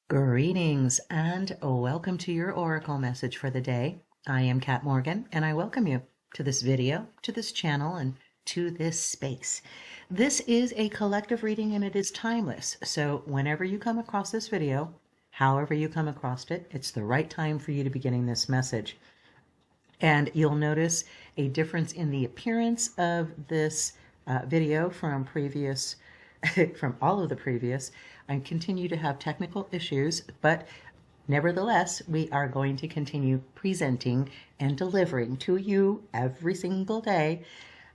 Greetings and welcome to your Oracle message for the day. I am Kat Morgan and I welcome you to this video, to this channel, and to this space. This is a collective reading and it is timeless. So whenever you come across this video, however you come across it, it's the right time for you to be getting this message. And you'll notice a difference in the appearance of this video from previous from all of the previous. I continue to have technical issues, but nevertheless, we are going to continue presenting and delivering to you every single day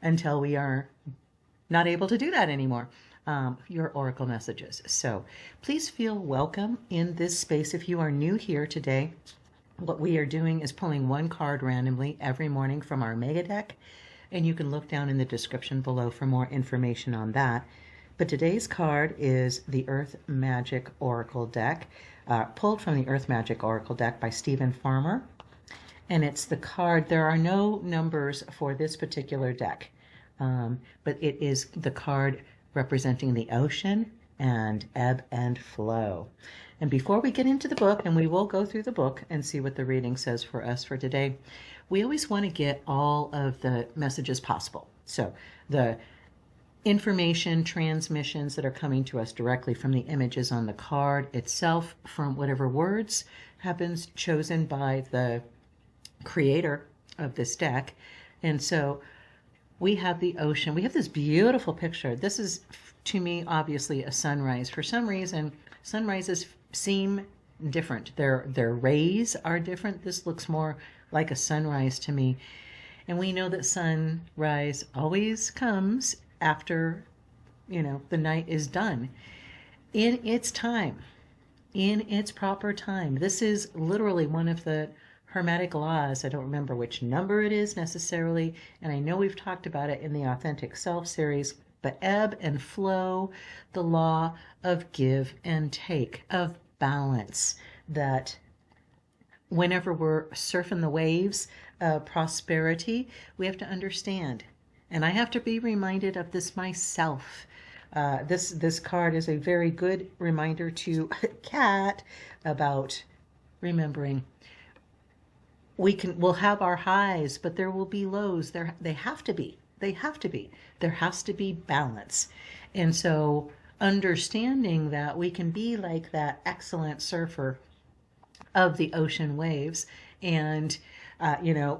until we are not able to do that anymore. Your Oracle messages. So please feel welcome in this space. If you are new here today, what we are doing is pulling one card randomly every morning from our mega deck, and you can look down in the description below for more information on that. But today's card is the Earth Magic Oracle deck, pulled from the Earth Magic Oracle deck by Stephen Farmer. And it's the card, there are no numbers for this particular deck, but it is the card representing the ocean and ebb and flow. And before we get into the book, and we will go through the book and see what the reading says for us for today, we always want to get all of the messages possible. So the information transmissions that are coming to us directly from the images on the card itself, from whatever words have been chosen by the creator of this deck. And so we have the ocean. We have this beautiful picture. This is, to me, obviously a sunrise. For some reason, sunrises seem different. Their rays are different. This looks more like a sunrise to me. And we know that sunrise always comes after, the night is done, in its time, in its proper time. This is literally one of the Hermetic laws. I don't remember which number it is necessarily, and I know we've talked about it in the Authentic Self series, but ebb and flow, the law of give and take, of balance, that whenever we're surfing the waves of prosperity, we have to understand. And I have to be reminded of this myself. This card is a very good reminder to Kat about remembering we'll have our highs, but there will be lows. They have to be. They have to be. There has to be balance. And so understanding that we can be like that excellent surfer of the ocean waves, and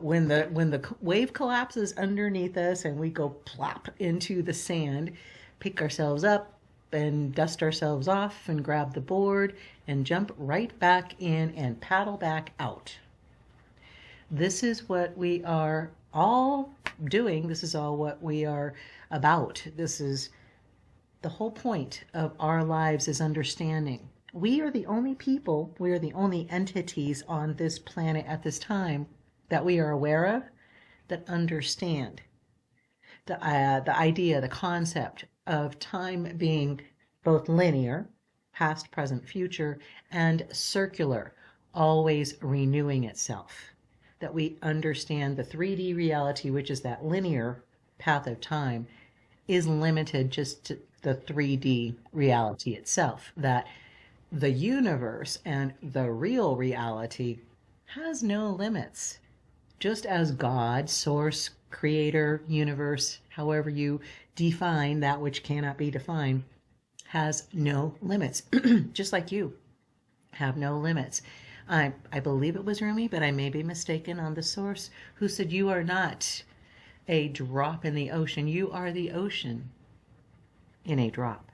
when the wave collapses underneath us and we go plop into the sand, pick ourselves up and dust ourselves off and grab the board and jump right back in and paddle back out. This is what we are all doing. This is all what we are about. This is the whole point of our lives, is understanding. We are the only people, we are the only entities on this planet at this time that we are aware of that understand the idea, the concept of time being both linear, past, present, future, and circular, always renewing itself. That we understand the 3D reality, which is that linear path of time, is limited just to the 3D reality itself. That the universe and the real reality has no limits. Just as God, source, creator, universe, however you define that which cannot be defined, has no limits. Just like you have no limits. I believe it was Rumi, but I may be mistaken on the source, who said, you are not a drop in the ocean. You are the ocean in a drop.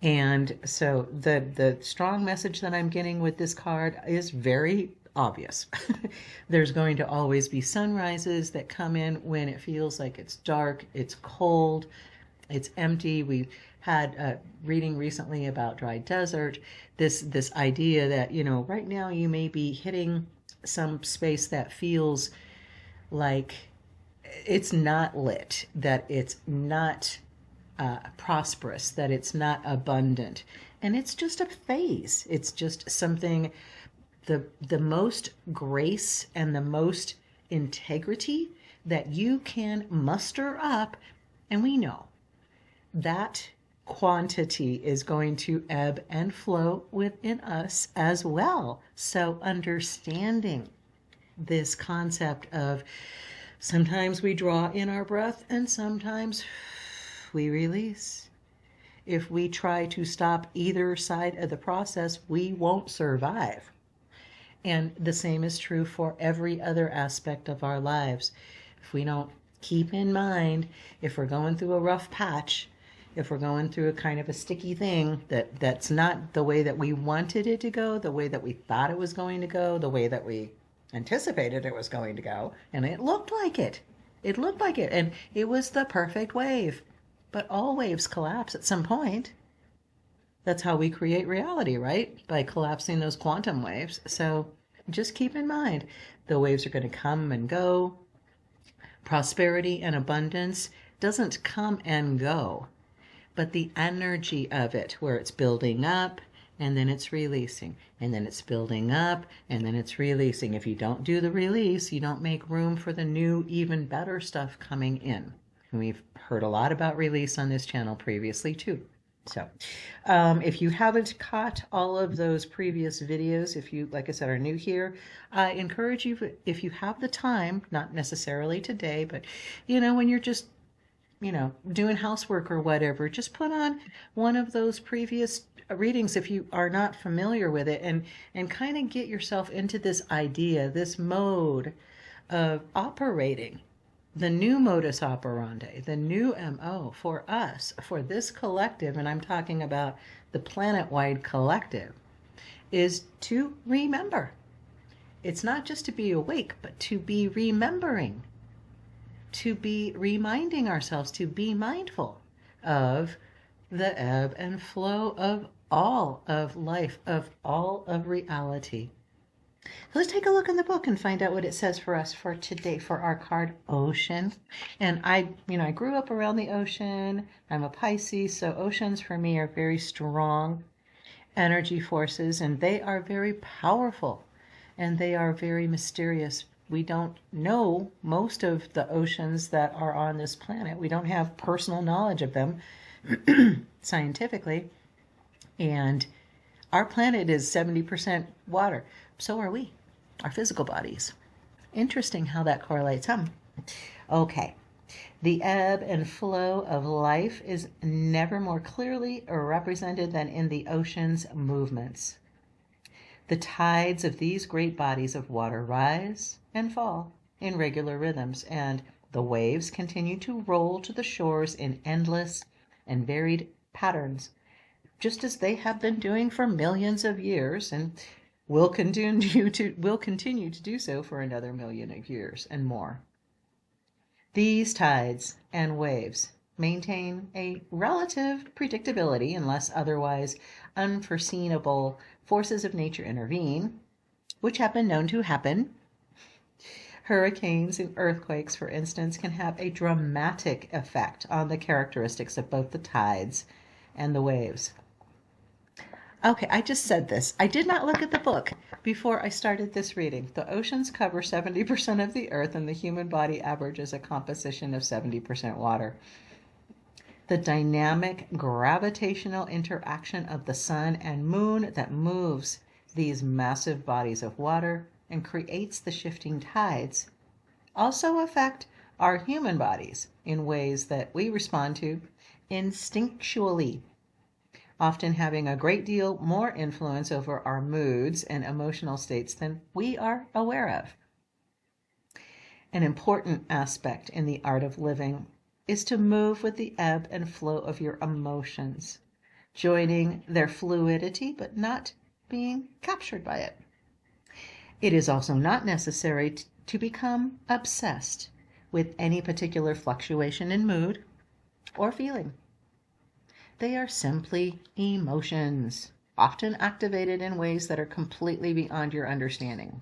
And so the strong message that I'm getting with this card is very obvious. There's going to always be sunrises that come in when it feels like it's dark, it's cold, it's empty. We had a reading recently about dry desert. This idea that, right now you may be hitting some space that feels like it's not lit, that it's not prosperous, that it's not abundant. And it's just a phase. It's just something, the most grace and the most integrity that you can muster up. And we know that quantity is going to ebb and flow within us as well. So understanding this concept of sometimes we draw in our breath and sometimes we release. If we try to stop either side of the process, we won't survive. And the same is true for every other aspect of our lives. If we don't keep in mind, if we're going through a rough patch, if we're going through a kind of a sticky thing that's not the way that we wanted it to go, the way that we thought it was going to go, the way that we anticipated it was going to go, and it looked like it. It looked like it, and it was the perfect wave. But all waves collapse at some point. That's how we create reality, right? By collapsing those quantum waves. So just keep in mind, the waves are going to come and go. Prosperity and abundance doesn't come and go, but the energy of it, where it's building up and then it's releasing, and then it's building up and then it's releasing. If you don't do the release, you don't make room for the new, even better stuff coming in. And we've heard a lot about release on this channel previously too. So if you haven't caught all of those previous videos, if you, like I said, are new here, I encourage you, if you have the time, not necessarily today, but, when you're just, doing housework or whatever, just put on one of those previous readings if you are not familiar with it, and kind of get yourself into this idea, this mode of operating. The new modus operandi, the new MO for us, for this collective, and I'm talking about the planet-wide collective, is to remember. It's not just to be awake, but to be remembering, to be reminding ourselves, to be mindful of the ebb and flow of all of life, of all of reality. So let's take a look in the book and find out what it says for us for today for our card Ocean. And I grew up around the ocean. I'm a Pisces, so oceans for me are very strong energy forces, and they are very powerful and they are very mysterious. We don't know most of the oceans that are on this planet. We don't have personal knowledge of them scientifically. And our planet is 70% water. So are we, our physical bodies. Interesting how that correlates, huh? Okay. The ebb and flow of life is never more clearly represented than in the ocean's movements. The tides of these great bodies of water rise and fall in regular rhythms, and the waves continue to roll to the shores in endless and varied patterns, just as they have been doing for millions of years, and will continue to do so for another million of years and more. These tides and waves maintain a relative predictability unless otherwise unforeseeable forces of nature intervene, which have been known to happen. Hurricanes and earthquakes, for instance, can have a dramatic effect on the characteristics of both the tides and the waves. Okay, I just said this. I did not look at the book before I started this reading. The oceans cover 70% of the earth, and the human body averages a composition of 70% water. The dynamic gravitational interaction of the sun and moon that moves these massive bodies of water and creates the shifting tides also affect our human bodies in ways that we respond to instinctually, often having a great deal more influence over our moods and emotional states than we are aware of. An important aspect in the art of living is to move with the ebb and flow of your emotions, joining their fluidity but not being captured by it. It is also not necessary to become obsessed with any particular fluctuation in mood or feeling. They are simply emotions, often activated in ways that are completely beyond your understanding.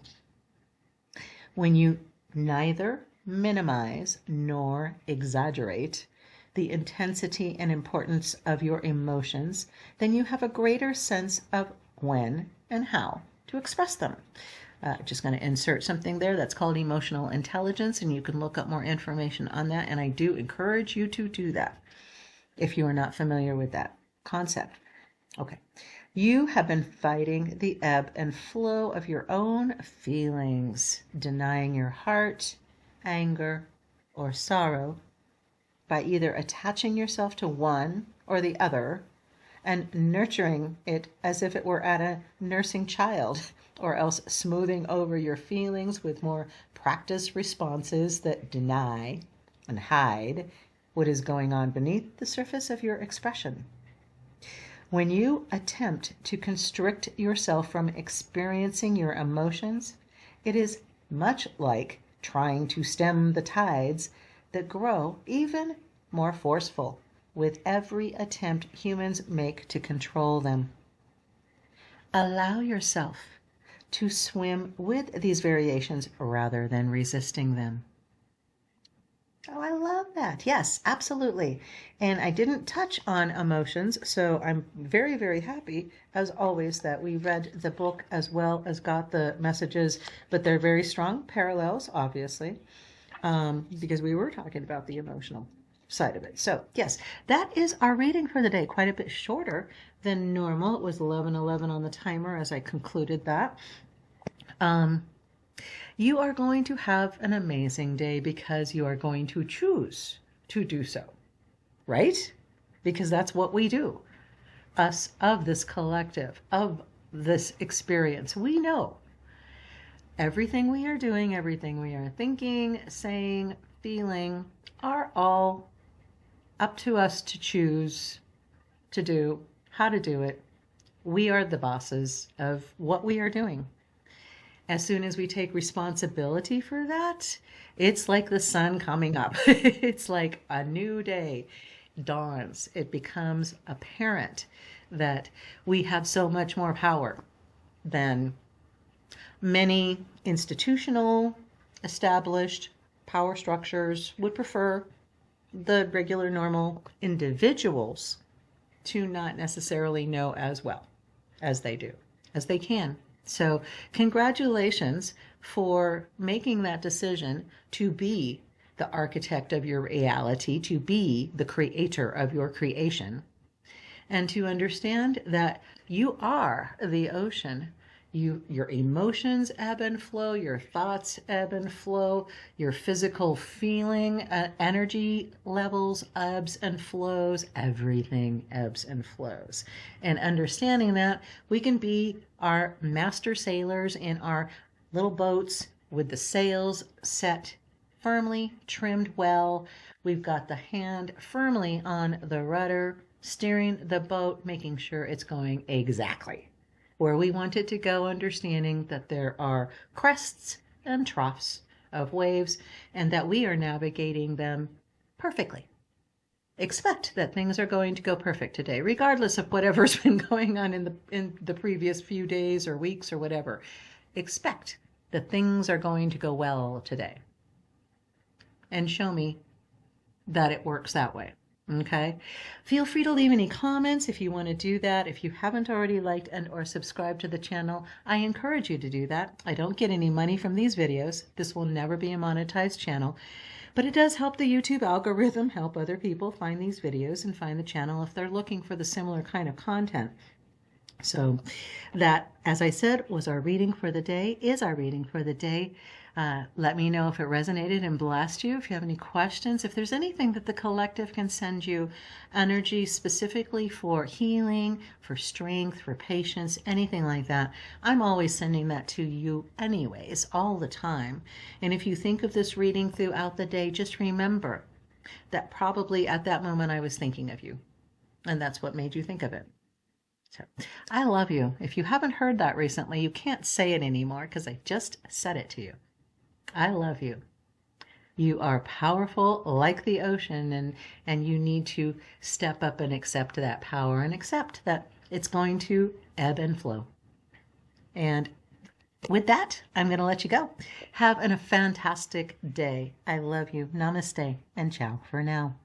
When you neither minimize nor exaggerate the intensity and importance of your emotions, then you have a greater sense of when and how to express them. Just going to insert something there that's called emotional intelligence, and you can look up more information on that, and I do encourage you to do that if you are not familiar with that. concept. Okay. You have been fighting the ebb and flow of your own feelings, denying your heart, anger, or sorrow by either attaching yourself to one or the other and nurturing it as if it were at a nursing child, or else smoothing over your feelings with more practiced responses that deny and hide what is going on beneath the surface of your expression. When you attempt to constrict yourself from experiencing your emotions, it is much like trying to stem the tides that grow even more forceful with every attempt humans make to control them. Allow yourself to swim with these variations rather than resisting them. Oh, I love that. Yes, absolutely. And I didn't touch on emotions, so I'm very, very happy, as always, that we read the book as well as got the messages, but they're very strong parallels, obviously, because we were talking about the emotional side of it. So, yes, that is our reading for the day. Quite a bit shorter than normal. It was 11:11 on the timer as I concluded that. You are going to have an amazing day because you are going to choose to do so, right? Because that's what we do. Us of this collective, of this experience, we know everything we are doing, everything we are thinking, saying, feeling, are all up to us to choose to do, how to do it. We are the bosses of what we are doing. As soon as we take responsibility for that, it's like the sun coming up. It's like a new day dawns. It becomes apparent that we have so much more power than many institutional, established power structures would prefer the regular, normal individuals to not necessarily know as well as they do, as they can. So congratulations for making that decision to be the architect of your reality, to be the creator of your creation, and to understand that you are the ocean. Your emotions ebb and flow, your thoughts ebb and flow, your physical feeling, energy levels ebbs and flows, everything ebbs and flows. And understanding that, we can be our master sailors in our little boats with the sails set firmly, trimmed well. We've got the hand firmly on the rudder, steering the boat, making sure it's going exactly where we want it to go, understanding that there are crests and troughs of waves and that we are navigating them perfectly. Expect that things are going to go perfect today, regardless of whatever's been going on in the previous few days or weeks or whatever. Expect that things are going to go well today. And show me that it works that way. Okay, feel free to leave any comments if you want to do that. If you haven't already liked and or subscribed to the channel, I encourage you to do that. I don't get any money from these videos. This will never be a monetized channel, but it does help the YouTube algorithm help other people find these videos and find the channel if they're looking for the similar kind of content. So that, as I said, was our reading for the day, is our reading for the day. Let me know if it resonated and blessed you. If you have any questions, if there's anything that the collective can send you energy specifically for healing, for strength, for patience, anything like that, I'm always sending that to you anyways, all the time. And if you think of this reading throughout the day, just remember that probably at that moment I was thinking of you. And that's what made you think of it. So I love you. If you haven't heard that recently, you can't say it anymore because I just said it to you. I love you. You are powerful like the ocean, and you need to step up and accept that power and accept that it's going to ebb and flow. And with that, I'm going to let you go. Have a fantastic day. I love you. Namaste and ciao for now.